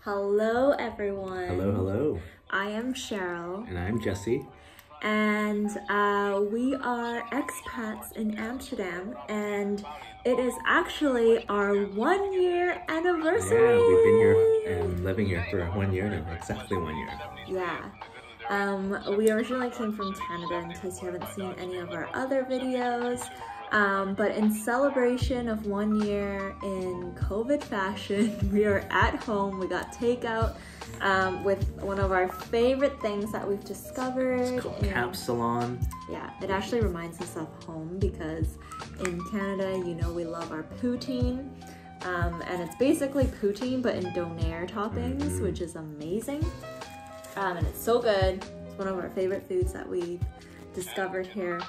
Hello everyone. Hello. I am Cheryl. And I'm Jesse. And we are expats in Amsterdam, and it is actually our 1 year anniversary. Yeah, we've been here and living here for 1 year now, exactly 1 year. Yeah. We originally came from Canada, in case you haven't seen any of our other videos. But in celebration of 1 year in COVID fashion, we are at home. We got takeout with one of our favorite things that we've discovered. It's called kapsalon. Yeah, it actually reminds us of home because in Canada, you know, we love our poutine. And it's basically poutine, but in donair toppings, which is amazing. And it's so good. It's one of our favorite foods that we've discovered here.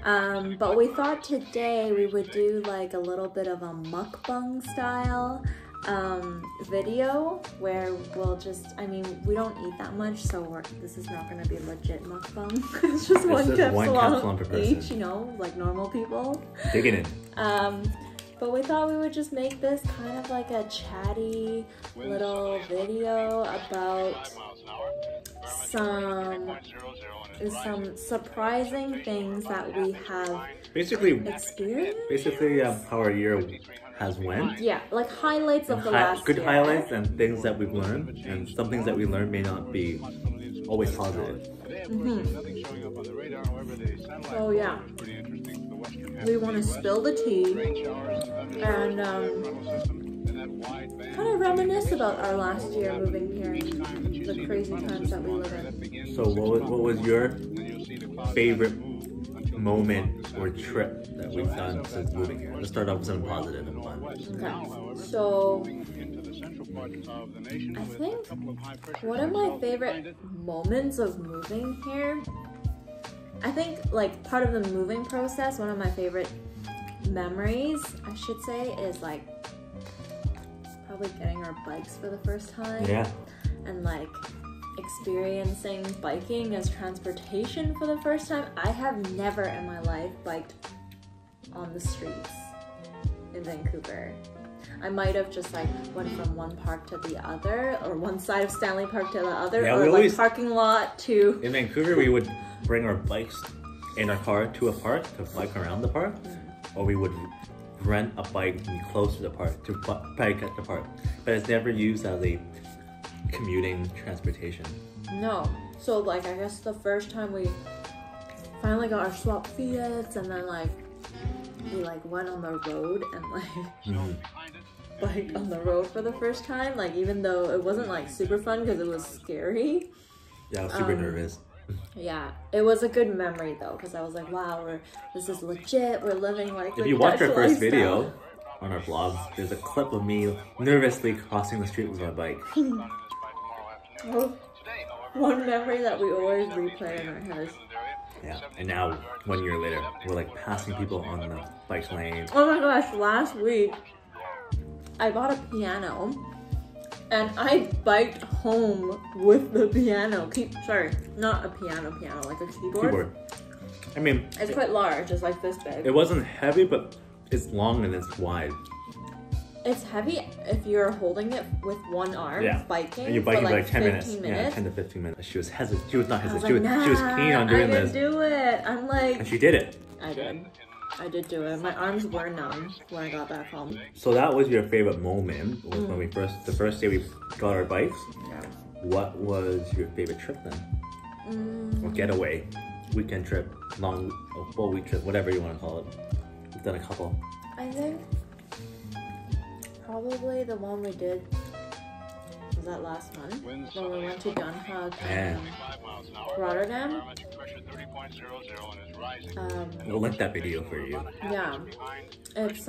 But we thought today we would do like a little bit of a mukbang style video where we'll just, I mean, we don't eat that much, so this is not going to be legit mukbang. It's just one kapsalon per person each, you know, like normal people. Digging in. But we thought we would just make this kind of like a chatty little video about some surprising things that we have experienced. Basically, how our year has went. Yeah, like highlights of the last good year. Highlights and things that we've learned, and some things that we learned may not be always positive. So yeah, we want to spill the tea and kind of reminisce about our last year moving here and the crazy times that we live in. So what was your favorite moment or trip that we've done since moving here? Let's start off with something positive and fun. Okay, so I think one of my favorite moments of moving here, I think like part of the moving process, one of my favorite memories, I should say, is like probably getting our bikes for the first time. Yeah. And like experiencing biking as transportation for the first time. I have never in my life biked on the streets in Vancouver. I might have just like went from one park to the other, or one side of Stanley Park to the other, or like parking lot to... In Vancouver, we would bring our bikes in our car to a park to bike around the park, or we would rent a bike close to the park to bike at the park. But it's never used as a commuting transportation. No. So like I guess the first time we finally got our swap Fiats, and then like we like went on the road and like biked on the road for the first time, like even though it wasn't like super fun because it was scary. Yeah, I was super nervous. Yeah, it was a good memory though, because I was like, wow, this is legit, we're living like if you watch our first video on our vlogs, there's a clip of me nervously crossing the street with my bike. One memory that we always replay in our heads. Yeah, and now 1 year later, we're like passing people on the bike lane. Oh my gosh, last week I bought a piano and I biked home with the piano. Sorry, not a piano, like a keyboard. I mean, it's quite large, it's like this big. It wasn't heavy, but it's long and it's wide. It's heavy if you're holding it with one arm, biking, and you're biking for like 10 minutes. minutes. Yeah, 10 to 15 minutes. She was hesitant. She was not hesitant. Like, she was keen on doing this. I didn't do it. I'm like... And she did it. I did do it. My arms were numb when I got back home. So that was your favorite moment, was when the first day we got our bikes. Yeah. What was your favorite trip then? Or getaway, weekend trip, full week trip, whatever you want to call it. We've done a couple. I think probably the one we did was that last month when we went to Den Haag and Rotterdam. We'll link that video for you. Yeah, it's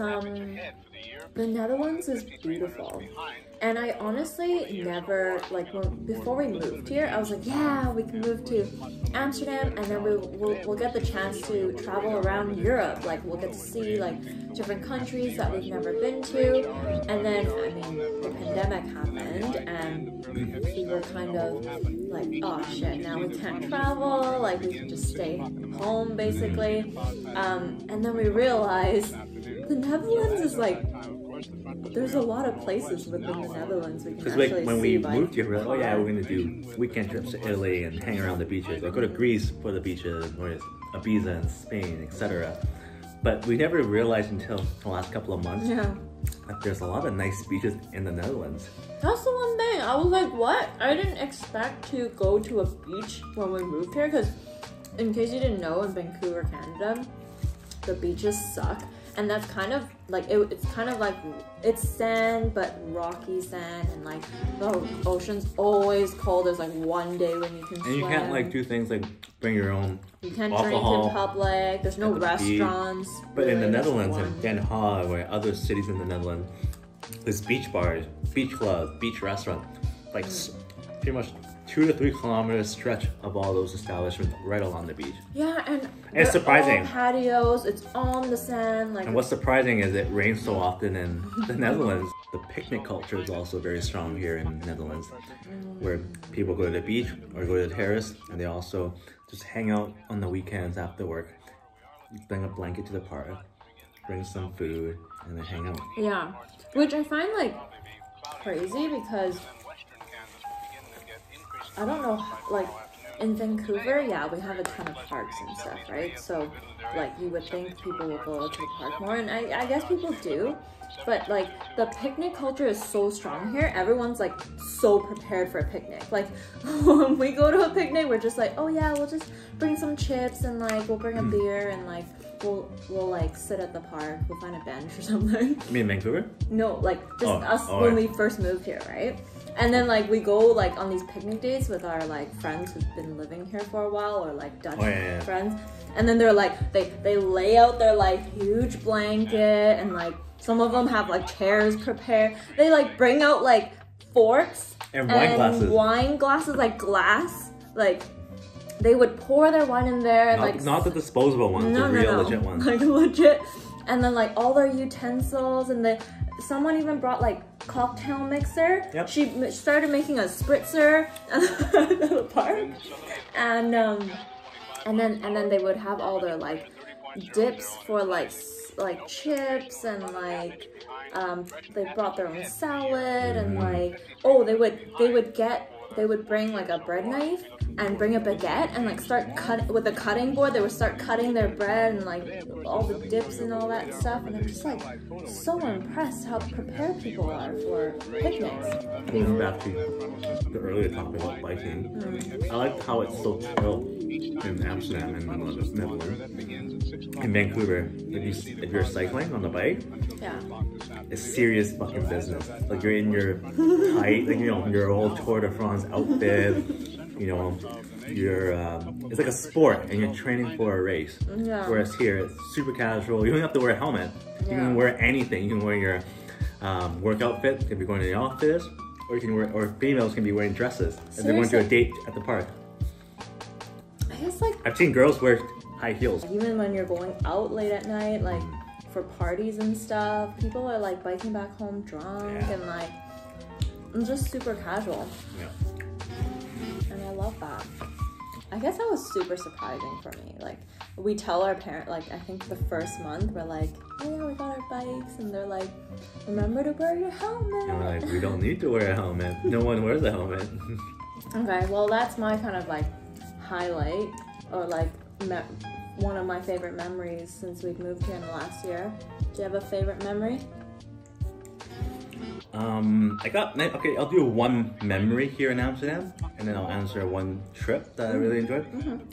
the Netherlands is beautiful, and I honestly never, like, before we moved here, I was like, yeah, we can move to Amsterdam, and then we'll get the chance to travel around Europe. Like, we'll get to see like different countries that we've never been to. And then, I mean, the pandemic happened, and we were kind of like, oh shit, now we can't travel. Like, we can just stay home basically. And then we realized the Netherlands is like there's a lot of places within the Netherlands we can Because actually when see we moved here, we're like, oh yeah, we're gonna do weekend trips to Italy and hang around the beaches, or go to Greece for the beaches, or Ibiza in Spain, etc. But we never realized until the last couple of months that there's a lot of nice beaches in the Netherlands. That's the one thing. I was like, what? I didn't expect to go to a beach when we moved here, because in case you didn't know, in Vancouver, Canada, the beaches suck. And that's kind of like, it's kind of like, it's sand, but rocky sand, and like the ocean's always cold. There's like one day when you can swim. And you can't like do things like bring your own You can't alcohol drink in public. There's no restaurants. But in the really, Netherlands, there's in Den Haag, or other cities in the Netherlands, there's beach bars, beach clubs, beach restaurants, like pretty much 2 to 3 kilometers stretch of all those establishments right along the beach. Yeah, and it's surprising. All patios, it's on the sand. Like, and what's surprising is it rains so often in the Netherlands. The picnic culture is also very strong here in the Netherlands, where people go to the beach or go to the terrace, and they also just hang out on the weekends after work, bring a blanket to the park, bring some food, and then hang out. Yeah, which I find like crazy, because I don't know, like in Vancouver, yeah, we have a ton of parks and stuff, right? So like you would think people will go to the park more, and I guess people do, but like the picnic culture is so strong here. Everyone's like so prepared for a picnic. Like when we go to a picnic, we're just like, oh yeah, we'll just bring some chips, and like we'll bring a beer, and like we'll like sit at the park, we'll find a bench or something. You mean Vancouver? No, like just us when we first moved here, right? And then like we go like on these picnic dates with our like friends who've been living here for a while, or like Dutch friends. And then they're like, they lay out their like huge blanket, and like some of them have like chairs prepared. They like bring out like forks and wine glasses, like glass. Like they would pour their wine in there, and not the disposable ones, the real legit ones. Like legit. And then like all their utensils, and someone even brought like cocktail mixer. Yep. She started making a spritzer at the park, and then they would have all their like dips for like chips, and like they brought their own salad, and like they would bring like a bread knife and bring a baguette, and like start cut with a cutting board. They would start cutting their bread, and like all the dips and all that stuff. And I'm just like so impressed how prepared people are for picnics. Going back to the earlier topic about biking, I like how it's so chill in Amsterdam and the Netherlands. In Vancouver, if you're cycling on the bike, it's serious fucking business. Like you're in your tight, like your old Tour de France outfit. It's like a sport, and you're training for a race. Yeah. Whereas here, it's super casual. You don't have to wear a helmet. You can wear anything. You can wear your work outfit if you're going to the office, or you can wear, or females can be wearing dresses if they're going to a date at the park. I guess like I've seen girls wear high heels. Even when you're going out late at night, like for parties and stuff, people are like biking back home drunk, and like I'm just super casual. Yeah. And I love that. I guess that was super surprising for me. Like, we tell our parents, like, I think the first month, we're like, oh yeah, we got our bikes, and they're like, remember to wear your helmet. And we're like, we don't need to wear a helmet. No one wears a helmet. Okay, well, that's my kind of like highlight, or like one of my favorite memories since we've moved here in the last year. Do you have a favorite memory? Okay, I'll do one memory here in Amsterdam, and then I'll answer one trip that I really enjoyed.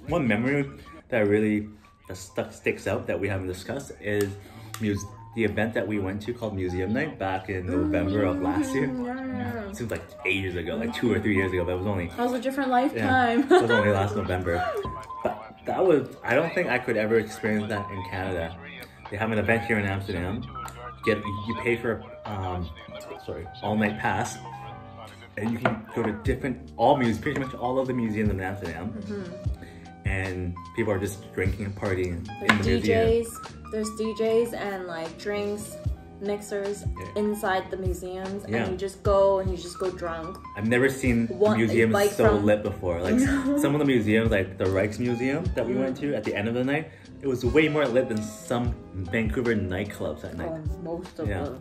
One memory that really sticks out that we haven't discussed is the event that we went to called Museum Night back in November of last year. It seems like ages ago, like 2 or 3 years ago, but it was only... That was a different lifetime. It was only last November. But that was... I don't think I could ever experience that in Canada. They have an event here in Amsterdam. You pay for all-night pass, and you can go to pretty much all of the museums in Amsterdam, and people are just drinking and partying in the museum. There's DJs and like drinks, mixers inside the museums, and you just go drunk. I've never seen museums so lit before. Like some of the museums, like the Rijksmuseum that we went to at the end of the night, it was way more lit than some Vancouver nightclubs at night. Most of them,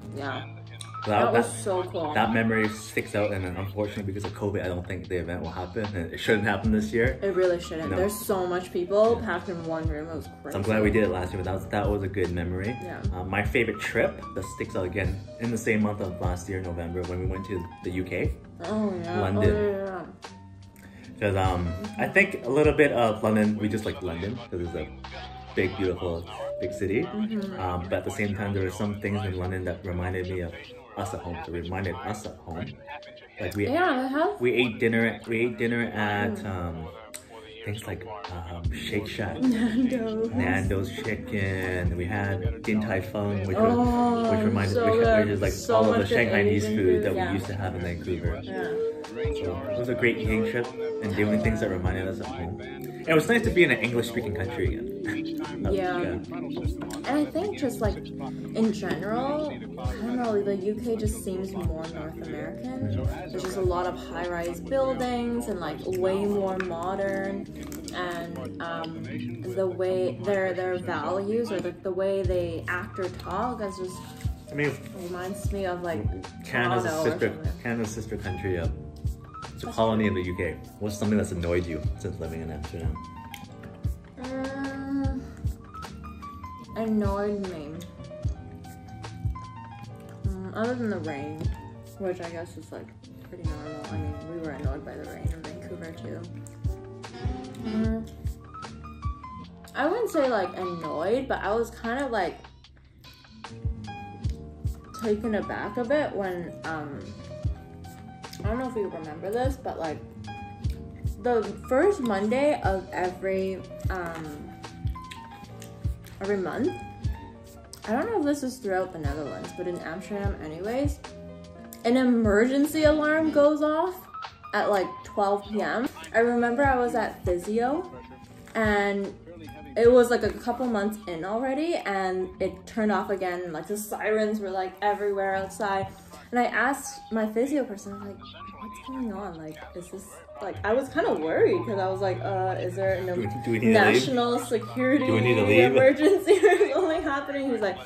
That was so cool. That memory sticks out, and then unfortunately because of COVID, I don't think the event will happen, and it shouldn't happen this year. It really shouldn't. There's so much people packed in one room. It was crazy. So I'm glad we did it last year, but that was a good memory. Yeah. My favorite trip that sticks out again in the same month of last year, November, when we went to the UK. Oh yeah. London. Oh, yeah. Because I think a little bit of London, we just like London because it's a big, beautiful, big city. But at the same time, there were some things in London that reminded me of us at home. So reminded us at home. Like we ate dinner at things like Shake Shack, Nando's chicken. We had Din Tai Fung, which is like so all of the Shanghainese food that yeah. we used to have in Vancouver. Yeah. So it was a great eating trip and doing things that reminded us of home. And it was nice to be in an English-speaking country again. Yeah. And I think just like in general, I don't know, the UK just seems more North American. There's just a lot of high-rise buildings and like way more modern, and the way their values or the way they act or talk is just, I mean, reminds me of like Canada's sister country. It's a colony in the UK. What's something that's annoyed you since living in Amsterdam? Annoyed me. Other than the rain, which I guess is like pretty normal. I mean, we were annoyed by the rain in Vancouver too. I wouldn't say like annoyed, but I was kind of like taken aback a bit when I don't know if you remember this, but like the first Monday of every month, I don't know if this is throughout the Netherlands, but in Amsterdam anyways, an emergency alarm goes off at like 12 p.m. I remember I was at physio and it was like a couple months in already and it turned off again, like the sirens were like everywhere outside. And I asked my physio person, I'm like, what's going on? Like, is this, like, I was kind of worried because I was like, is there a national security emergency or something happening? He's like,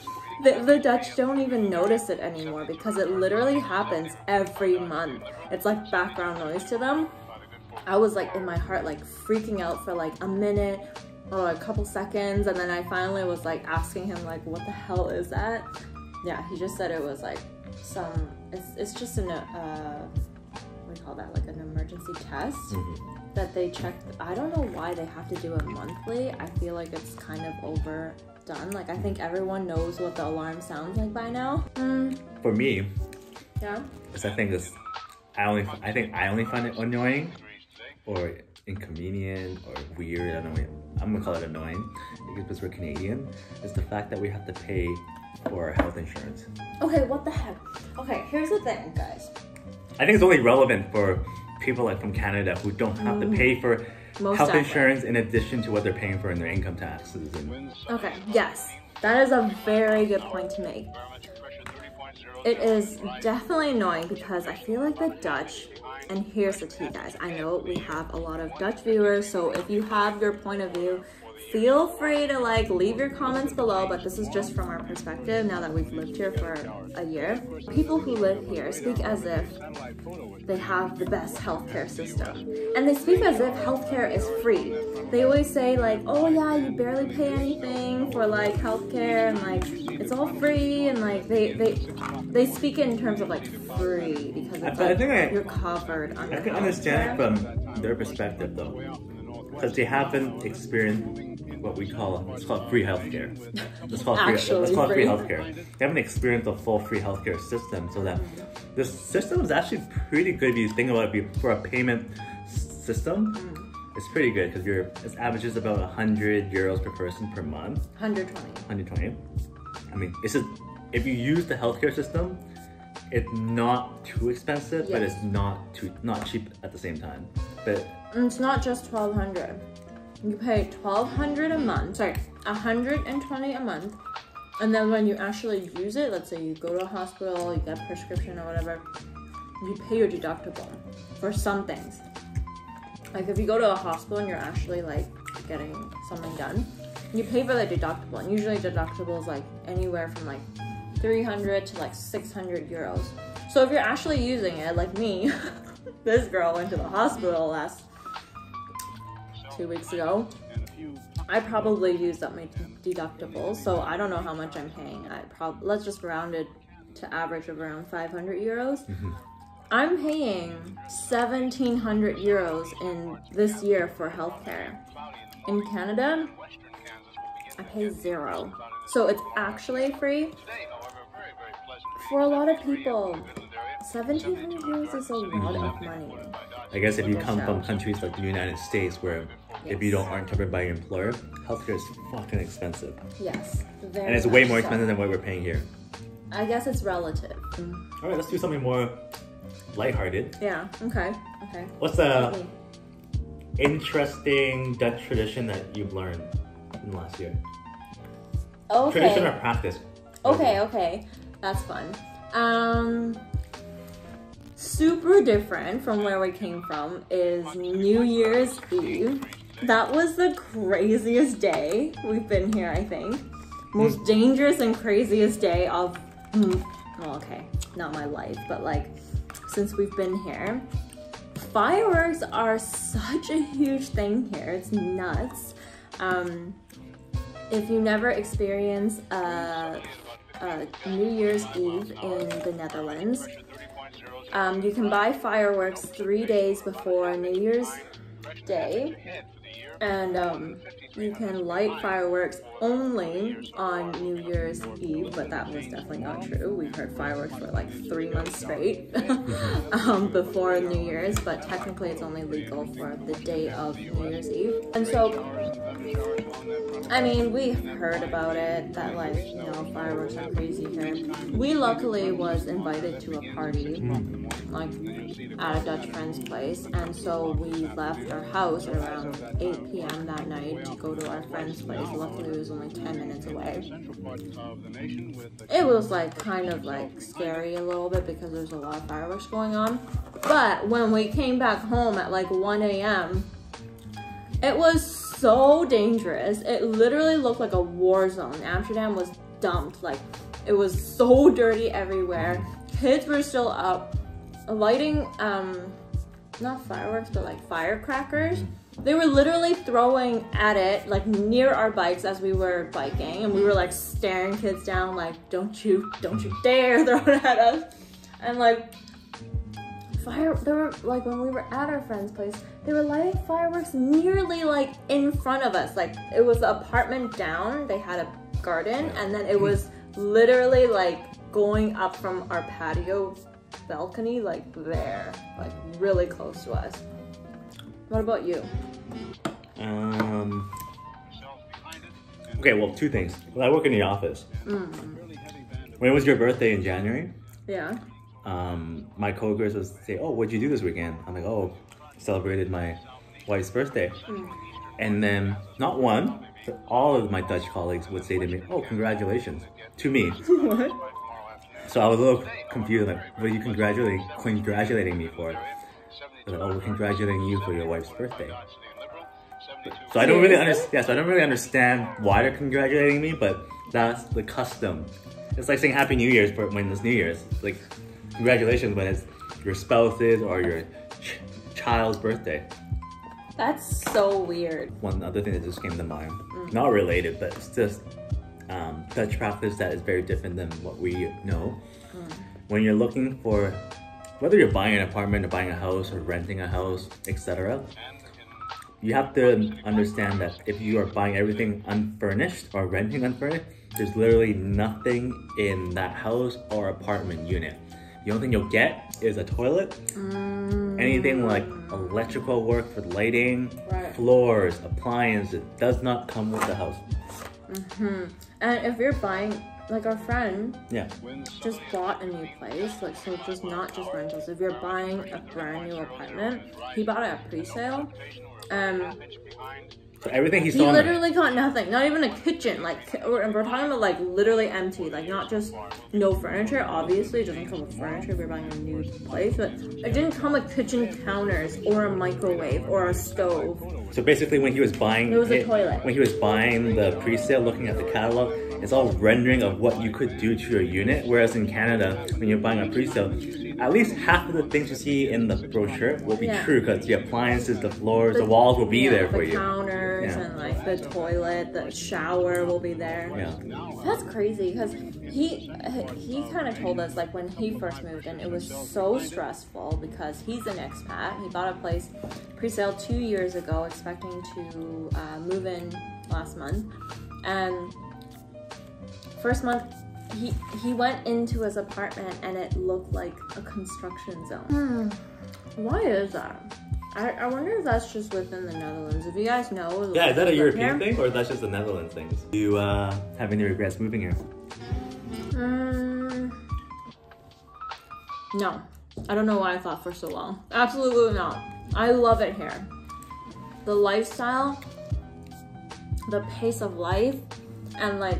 the Dutch don't even notice it anymore because it literally happens every month. It's like background noise to them. I was like in my heart, like freaking out for like a minute or a couple seconds. And then I finally was like asking him like, what the hell is that? Yeah, he just said it was like, it's just an what do you call that, like an emergency test that they check. I don't know why they have to do it monthly. I feel like it's kind of overdone. Like I think everyone knows what the alarm sounds like by now. For me, yeah, because I think I only find it annoying or inconvenient or weird. I don't know. I'm gonna call it annoying because we're Canadian. Is the fact that we have to pay for our health insurance. Okay, what the heck? Okay, here's the thing, guys. I think it's only relevant for people like from Canada who don't have to pay for health insurance in addition to what they're paying for in their income taxes. Okay, yes, that is a very good point to make. It is definitely annoying because I feel like the Dutch, and here's the tea, guys. I know we have a lot of Dutch viewers, so if you have your point of view, feel free to like leave your comments below, but this is just from our perspective now that we've lived here for a year. People who live here speak as if they have the best healthcare system. And they speak as if healthcare is free. They always say like, oh yeah, you barely pay anything for like healthcare and like it's all free, and like they speak it in terms of like free because it's like you're covered under I can understand it from their perspective though, because they haven't experienced what we call, it's called free healthcare. It's called free healthcare. They haven't experienced a full free healthcare system, so that this system is actually pretty good if you think about it. For a payment system, it's pretty good because it averages about 100 euros per person per month. 120. I mean, it's just, if you use the healthcare system, it's not too expensive, but it's not cheap at the same time. But it's not just 1,200. You pay 1,200 a month, sorry, 120 a month, and then when you actually use it, let's say you go to a hospital, you get a prescription or whatever, you pay your deductible for some things. Like if you go to a hospital and you're actually like getting something done, you pay for the deductible, and usually deductible is like anywhere from like 300 to like 600 euros. So if you're actually using it, like me, this girl went to the hospital last 2 weeks ago. I probably used up my deductible, so I don't know how much I'm paying. Let's just round it to average of around 500 euros. I'm paying 1,700 euros in this year for healthcare. In Canada, I pay 0. So it's actually free. For a lot of people, 1,700 euros is a lot of money. I guess if you come from countries like the United States where if you aren't covered by your employer, healthcare is fucking expensive. Yes. And it's way more expensive than what we're paying here. I guess it's relative. All right, let's do something more lighthearted. Yeah, okay. What's the interesting Dutch tradition that you've learned in the last year? Okay. Tradition or practice? Okay. That's fun. Super different from where we came from is New Year's Eve. That was the craziest day we've been here, I think. Most dangerous and craziest day of, well, okay, not my life, but like, since we've been here. Fireworks are such a huge thing here. It's nuts. If you never experienced New Year's Eve in the Netherlands, you can buy fireworks 3 days before New Year's Day, and you can light fireworks only on New Year's Eve, but that was definitely not true. We've heard fireworks for like 3 months straight before New Year's, but technically it's only legal for the day of New Year's Eve. And so, I mean, we've heard about it, that like, you know, fireworks are crazy here. We luckily was invited to a party, like at a Dutch friend's place, and so we left our house at around 8 p.m. that night to go to our friend's place. Luckily it was only 10 minutes away. It was like kind of like scary a little bit because there's a lot of fireworks going on. But when we came back home at like 1 a.m., it was so dangerous. It literally looked like a war zone. Amsterdam was dumped. Like, it was so dirty everywhere. Kids were still up lighting, not fireworks, but like firecrackers. They were literally throwing at it, like near our bikes as we were biking, and we were like staring kids down, like, don't you dare throw it at us. And like, they were like, when we were at our friend's place, they were lighting fireworks nearly like in front of us. Like, it was the apartment down, they had a garden, and then it was literally like going up from our patio balcony, like there, like really close to us. What about you? Okay, well, 2 things. Well, I work in the office. When it was your birthday in January, Yeah. My coworkers would say, "Oh, what'd you do this weekend?" I'm like, "Oh, celebrated my wife's birthday." And then not one, but all of my Dutch colleagues would say to me, "Oh, congratulations," to me. What? So I was a little confused, like, what are you congratulating me for? Like, "Oh, we're congratulating you for your wife's birthday." So I don't really understand. Yeah, so I don't really understand why they're congratulating me, but that's the custom. It's like saying Happy New Year's when it's New Year's. Like, congratulations when it's your spouse's or your child's birthday. That's so weird. One other thing that just came to mind, not related, but it's just Dutch practice that is very different than what we know. When you're looking for, whether you're buying an apartment or buying a house or renting a house, etc., you have to understand that if you are buying everything unfurnished or renting unfurnished, there's literally nothing in that house or apartment unit. The only thing you'll get is a toilet, anything like electrical work for lighting, floors, appliances, it does not come with the house. And if you're buying, like our friend Yeah. just bought a new place, like, so just not just rentals. If you're buying a brand new apartment, he bought it at pre-sale. So everything he He saw literally got nothing, not even a kitchen. Like, we're talking about like literally empty, like not just no furniture. Obviously, it doesn't come with furniture if you're buying a new place, but it didn't come with kitchen counters or a microwave or a stove. So basically, when he was buying There was a toilet. when he was buying the pre-sale, looking at the catalog, it's all rendering of what you could do to your unit. Whereas in Canada, when you're buying a pre-sale, at least half of the things you see in the brochure will be true, because the appliances, the floors, the walls will be there for you. The counters and like the toilet, the shower will be there. That's crazy, because he kind of told us, like, when he first moved in, it was so stressful because he's an expat. He bought a place pre-sale 2 years ago, expecting to move in last month, and first month he went into his apartment and it looked like a construction zone. Why is that? I wonder if that's just within the Netherlands. If you guys know. Yeah, is that a European thing, or that's just a Netherlands thing? Do you have any regrets moving here? No. I don't know why I thought for so long. Absolutely not. I love it here. The lifestyle, the pace of life, and like,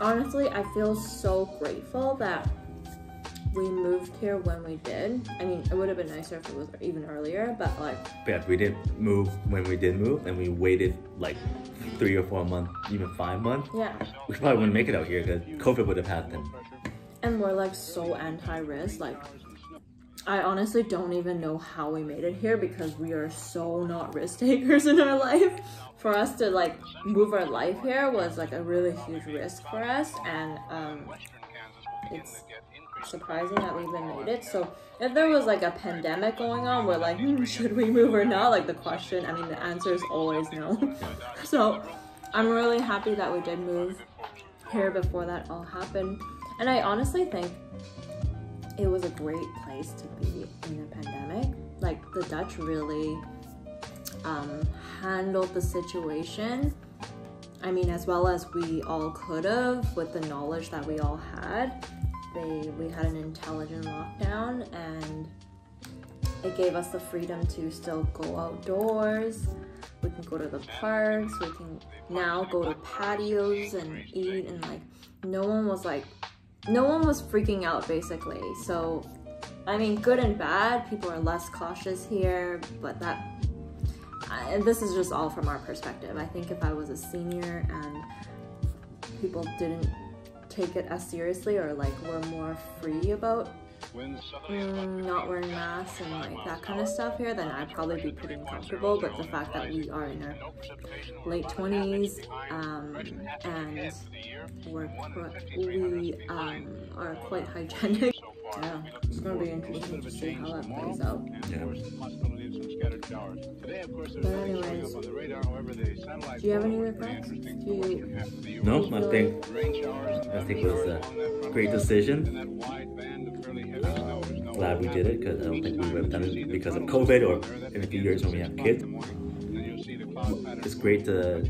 honestly, I feel so grateful that we moved here when we did. I mean, it would have been nicer if it was even earlier, but like... Yeah, we didn't move when we did move, and we waited like 3 or 4 months, even 5 months. Yeah. We probably wouldn't make it out here because COVID would have happened. And we're like so anti-risk. Like, I honestly don't even know how we made it here, because we are so not risk takers in our life. For us to like move our life here was like a really huge risk for us, and it's surprising that we even made it. So if there was like a pandemic going on, we're like, should we move or not? Like, the question, I mean, the answer is always no. So I'm really happy that we did move here before that all happened. And I honestly think it was a great place to be in a pandemic. Like, the Dutch really handled the situation, I mean, as well as we all could have with the knowledge that we all had. We had an intelligent lockdown, and it gave us the freedom to still go outdoors. We can go to the parks, we can now go to patios and eat, and like, no one was freaking out basically. So, I mean, good and bad, people are less cautious here, but this is just all from our perspective. I think if I was a senior and people didn't take it as seriously, or like were more free about not wearing masks and like that kind of stuff here, then I'd probably be pretty uncomfortable. But the fact that we are in our late 20s and we are quite hygienic. Yeah, it's gonna be interesting to see how that plays out. But anyways, do you have any regrets? No, I think it was a great decision. Glad we did it, because I don't think we would have done it because of COVID, or in a few years when we have kids. It's great to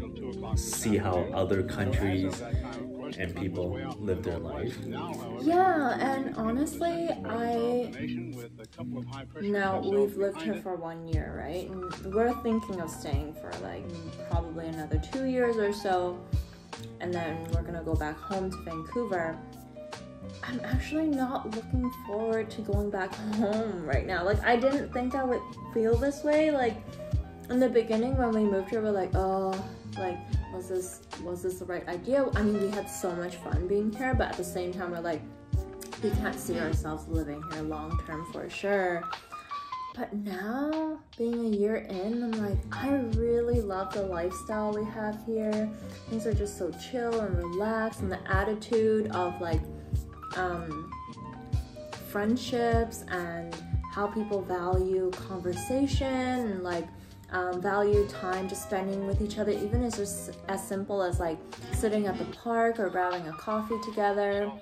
see how other countries and people live their life. Yeah, and honestly, now we've lived here for 1 year, right? And we're thinking of staying for like probably another 2 years or so, and then we're gonna go back home to Vancouver. I'm actually not looking forward to going back home right now. Like, I didn't think I would feel this way. Like, in the beginning when we moved here, we're like, oh, like, was this the right idea? I mean, we had so much fun being here, but at the same time, we're like, we can't see ourselves living here long term for sure. But now, being a year in, I'm like, I really love the lifestyle we have here. Things are just so chill and relaxed, and the attitude of like friendships and how people value conversation and like value time just spending with each other, even as just as simple as like sitting at the park or grabbing a coffee together.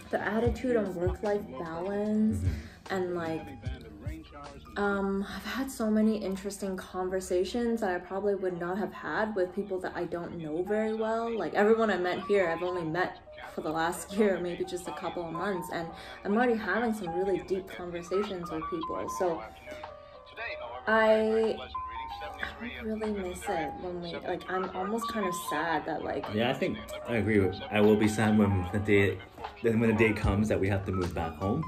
The attitude on work-life balance, and like I've had so many interesting conversations that I probably would not have had with people that I don't know very well. Like, everyone I met here, I've only met for the last year, maybe just a couple of months, and I'm already having some really deep conversations with people. So I really miss it when we, like, I'm almost kind of sad that, like... Yeah, I think I agree with, I will be sad when the day comes that we have to move back home.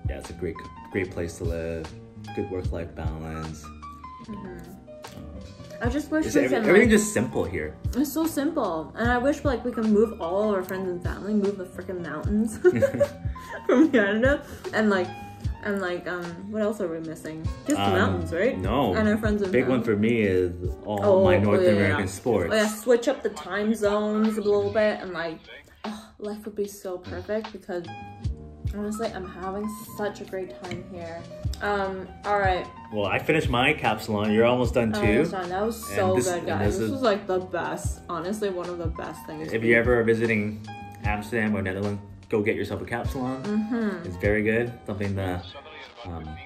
Yeah, it's a great place to live, good work-life balance. I just wish we can, everything's just simple here. It's so simple. And I wish like we can move all of our friends and family, move the freaking mountains from Canada. And what else are we missing? Just the mountains, right? No. And our friends and big one for me is all my North American sports. Oh yeah, switch up the time zones a little bit, and like, life would be so perfect because honestly, I'm having such a great time here. All right. Well, I finished my kapsalon. You're almost done too. That was so good, guys. This was like the best. Honestly, one of the best things. If you ever are visiting Amsterdam or Netherlands, go get yourself a kapsalon. It's very good. Something to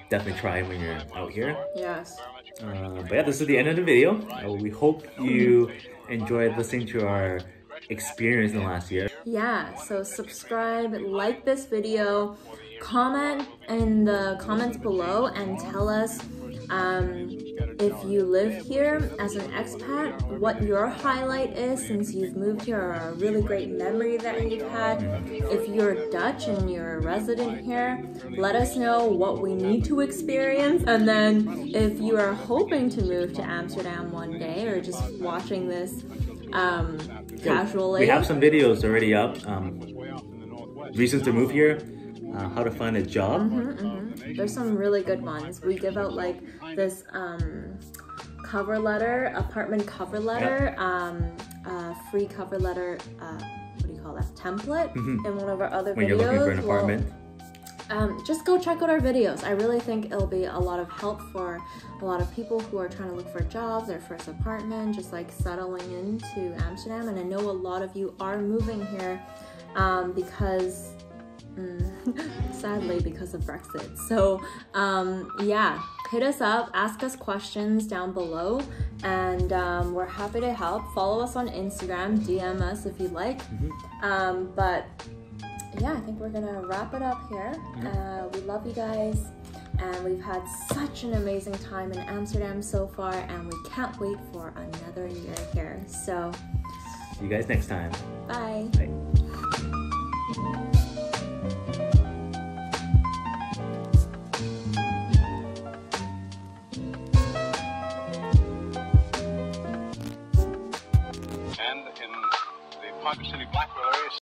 definitely try when you're out here. Yes. But yeah, this is the end of the video. We hope you enjoyed listening to our experience in the last year. Yeah, so subscribe, like this video, comment in the comments below and tell us if you live here as an expat, what your highlight is since you've moved here, or a really great memory that you've had. If you're Dutch and you're a resident here, let us know what we need to experience. And then if you are hoping to move to Amsterdam one day, or just watching this casually. We have some videos already up. Reasons to move here, how to find a job. There's some really good ones. We give out like this cover letter, apartment cover letter, free cover letter, what do you call that, template in one of our other videos. When you're looking for an apartment. Just go check out our videos. I really think it'll be a lot of help for a lot of people who are trying to look for jobs, their first apartment, just like settling into Amsterdam. And I know a lot of you are moving here because sadly because of Brexit. So yeah, hit us up, ask us questions down below, and we're happy to help. Follow us on Instagram, DM us if you like. But yeah, I think we're gonna wrap it up here. We love you guys, and we've had such an amazing time in Amsterdam so far, and we can't wait for another year here. So see you guys next time. Bye. Bye. And in the Parker City Black Road.